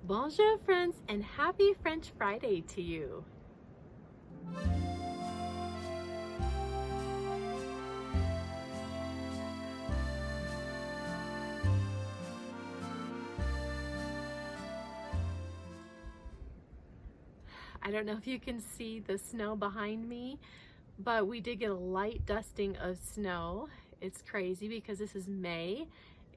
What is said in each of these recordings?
Bonjour friends, and happy French Friday to you. I don't know if you can see the snow behind me, but we did get a light dusting of snow. It's crazy because this is May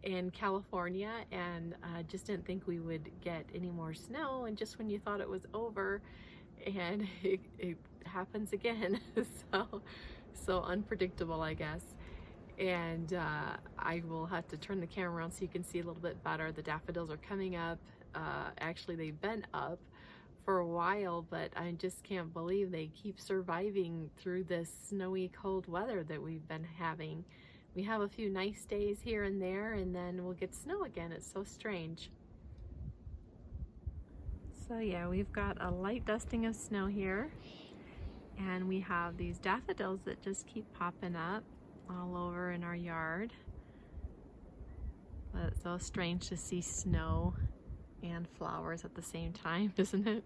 in California, and just didn't think we would get any more snow, and just when you thought it was over, and it happens again. So unpredictable, I guess. And I will have to turn the camera around so you can see a little bit better. The daffodils are coming up. Actually, they've been up for a while, but I just can't believe they keep surviving through this snowy, cold weather that we've been having. We have a few nice days here and there, and then we'll get snow again. It's so strange. So yeah, we've got a light dusting of snow here, and we have these daffodils that just keep popping up all over in our yard. But it's so strange to see snow and flowers at the same time, isn't it?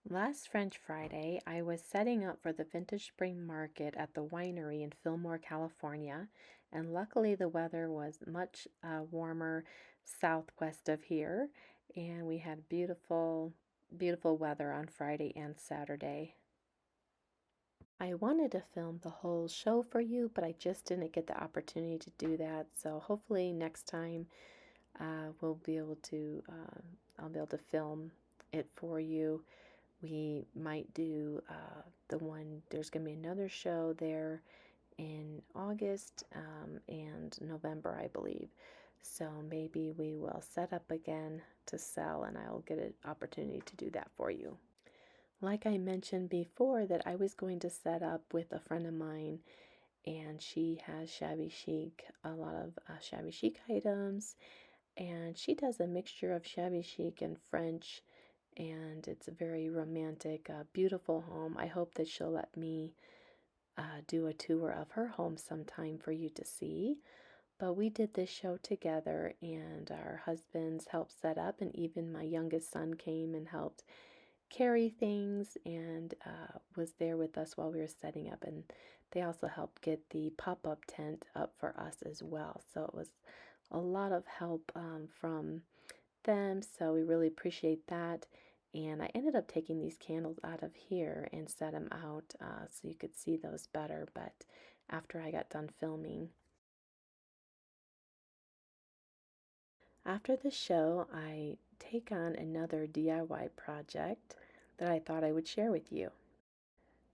Last French Friday, I was setting up for the Vintage Spring Market at the winery in Fillmore, California, and luckily the weather was much warmer southwest of here, and we had beautiful, beautiful weather on Friday and Saturday. I wanted to film the whole show for you, but I just didn't get the opportunity to do that. So hopefully next time we'll be able to, I'll be able to film it for you. We might do the one, there's going to be another show there in August and November, I believe. So maybe we will set up again to sell, and I'll get an opportunity to do that for you. Like I mentioned before, that I was going to set up with a friend of mine, and she has shabby chic, a lot of shabby chic items, and she does a mixture of shabby chic and French, and it's a very romantic, beautiful home. I hope that she'll let me do a tour of her home sometime for you to see. But we did this show together, and our husbands helped set up, and even my youngest son came and helped carry things and was there with us while we were setting up. And they also helped get the pop-up tent up for us as well. So it was a lot of help from them. So we really appreciate that. And I ended up taking these candles out of here and set them out so you could see those better. But after I got done filming, after the show, I take on another DIY project that I thought I would share with you.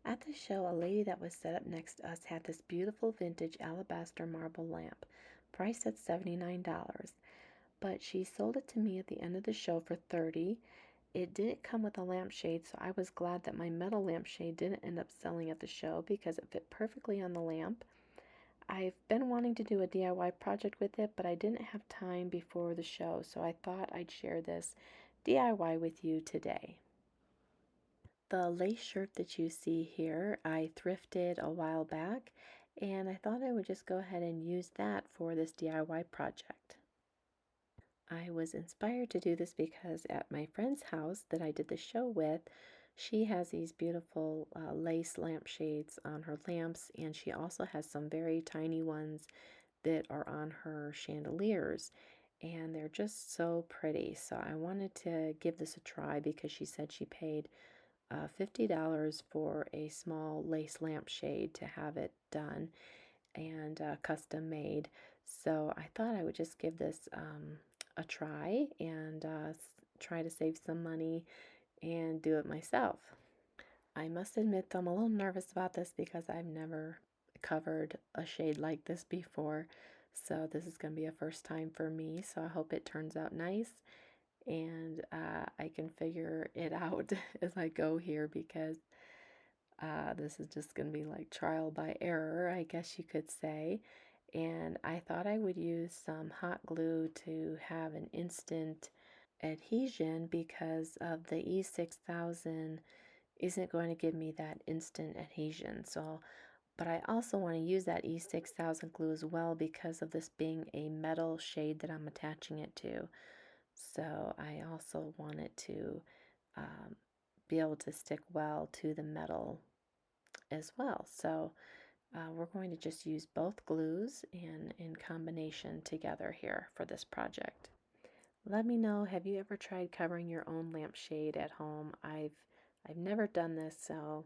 At the show, a lady that was set up next to us had this beautiful vintage alabaster marble lamp, priced at $79, but she sold it to me at the end of the show for $30. It didn't come with a lampshade, so I was glad that my metal lampshade didn't end up selling at the show because it fit perfectly on the lamp. I've been wanting to do a DIY project with it, but I didn't have time before the show, so I thought I'd share this DIY with you today. The lace shirt that you see here, I thrifted a while back, and I thought I would just go ahead and use that for this DIY project. I was inspired to do this because at my friend's house that I did the show with, she has these beautiful lace lampshades on her lamps, and she also has some very tiny ones that are on her chandeliers, and they're just so pretty. So I wanted to give this a try because she said she paid $50 for a small lace lampshade to have it done and custom made. So I thought I would just give this a try and try to save some money and do it myself. I must admit though, I'm a little nervous about this because I've never covered a shade like this before. So this is going to be a first time for me. So I hope it turns out nice and I can figure it out as I go here because this is just going to be like trial by error, I guess you could say. And I thought I would use some hot glue to have an instant adhesion because of the E6000 isn't going to give me that instant adhesion. So But I also want to use that E6000 glue as well because of this being a metal shade that I'm attaching it to. So I also want it to um, be able to stick well to the metal as well. So we're going to just use both glues in combination together here for this project. Let me know, have you ever tried covering your own lampshade at home? I've never done this, so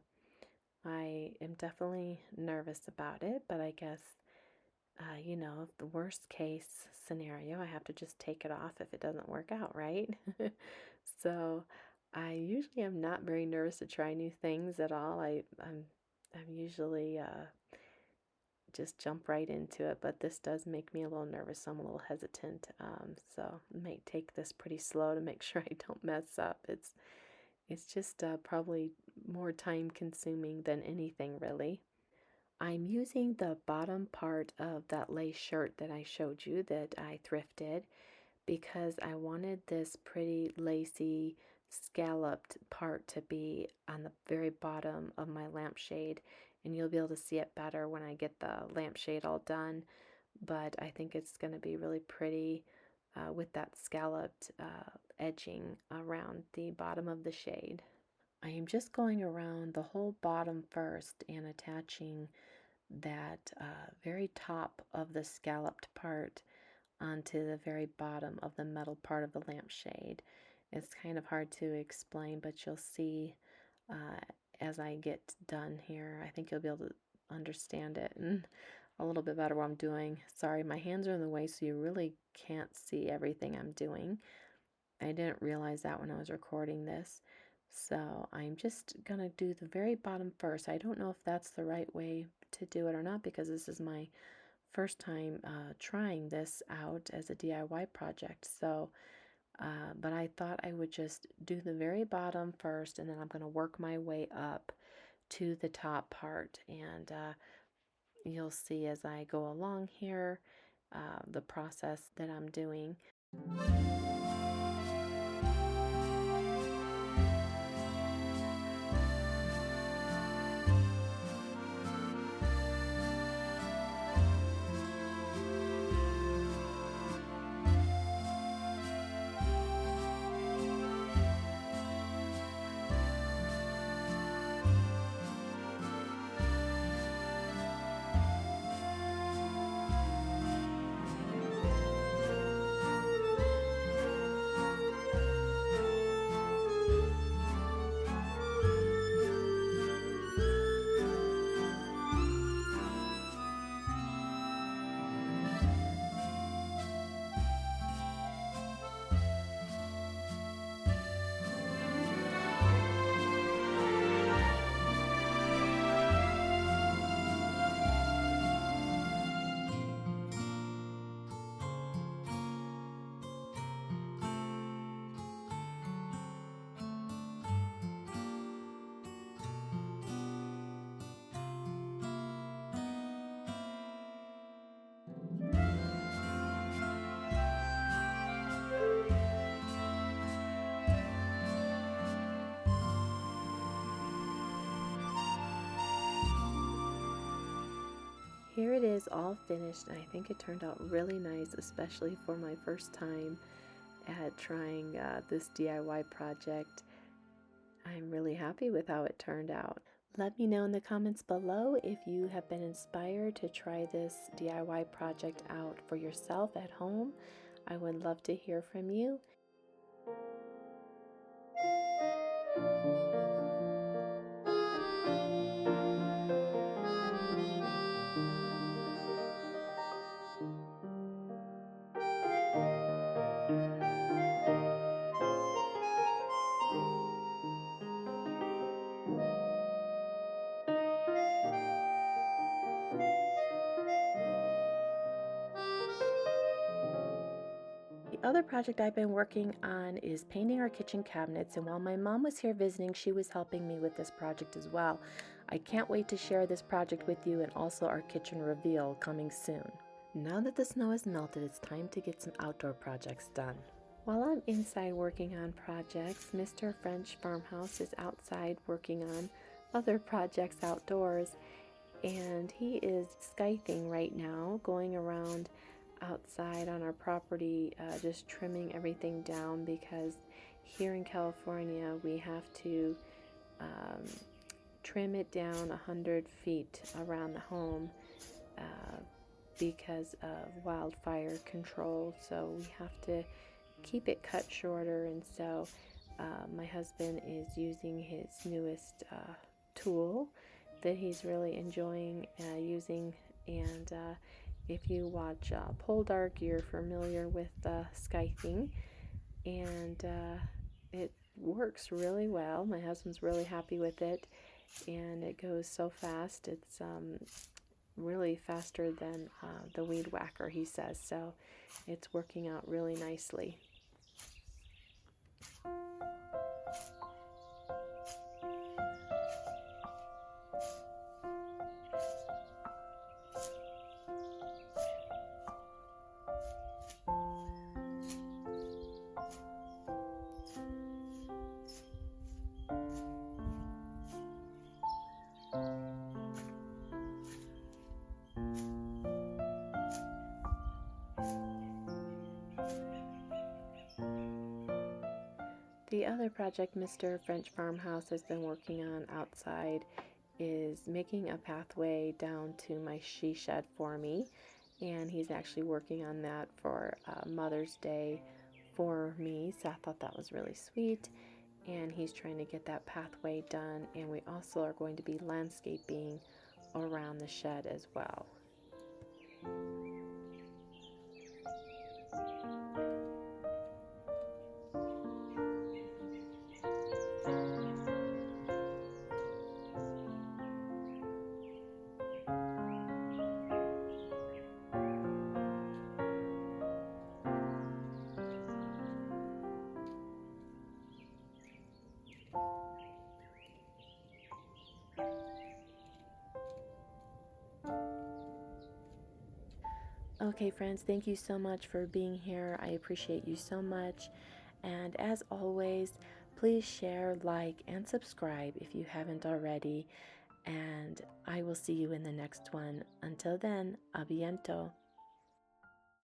I am definitely nervous about it, but I guess you know, the worst case scenario, I have to just take it off if it doesn't work out, right? So I usually am not very nervous to try new things at all. I'm usually just jump right into it, but this does make me a little nervous, so I'm a little hesitant. So I might take this pretty slow to make sure I don't mess up. It's just probably more time consuming than anything really. I'm using the bottom part of that lace shirt that I showed you that I thrifted because I wanted this pretty lacy scalloped part to be on the very bottom of my lampshade, and you'll be able to see it better when I get the lampshade all done, but I think it's going to be really pretty with that scalloped edging around the bottom of the shade. I am just going around the whole bottom first and attaching that very top of the scalloped part onto the very bottom of the metal part of the lampshade. It's kind of hard to explain, but you'll see uh, as I get done here. I think you'll be able to understand it and a little bit better what I'm doing. Sorry, my hands are in the way, so you really can't see everything I'm doing. I didn't realize that when I was recording this. So I'm just going to do the very bottom first. I don't know if that's the right way to do it or not because this is my first time trying this out as a DIY project. So, but I thought I would just do the very bottom first and then I'm going to work my way up to the top part. And you'll see as I go along here the process that I'm doing. Here it is all finished, and I think it turned out really nice, especially for my first time at trying this DIY project. I'm really happy with how it turned out. Let me know in the comments below if you have been inspired to try this DIY project out for yourself at home. I would love to hear from you. The other project I've been working on is painting our kitchen cabinets, and while my mom was here visiting, she was helping me with this project as well. I can't wait to share this project with you and also our kitchen reveal coming soon. Now that the snow has melted, it's time to get some outdoor projects done. While I'm inside working on projects, Mr. French Farmhouse is outside working on other projects outdoors. And he is scything right now, going around outside on our property, just trimming everything down, because here in California we have to um, trim it down 100 feet around the home uh, because of wildfire control. So we have to keep it cut shorter, and so my husband is using his newest tool that he's really enjoying using. And if you watch Poldark, you're familiar with scything, and it works really well. My husband's really happy with it, and it goes so fast. It's really faster than the weed whacker, he says, so it's working out really nicely. The other project Mr. French Farmhouse has been working on outside is making a pathway down to my she shed for me, and he's actually working on that for Mother's Day for me, so I thought that was really sweet. And he's trying to get that pathway done, and we also are going to be landscaping around the shed as well. Okay, friends, thank you so much for being here. I appreciate you so much. And as always, please share, like, and subscribe if you haven't already. And I will see you in the next one. Until then, a biento.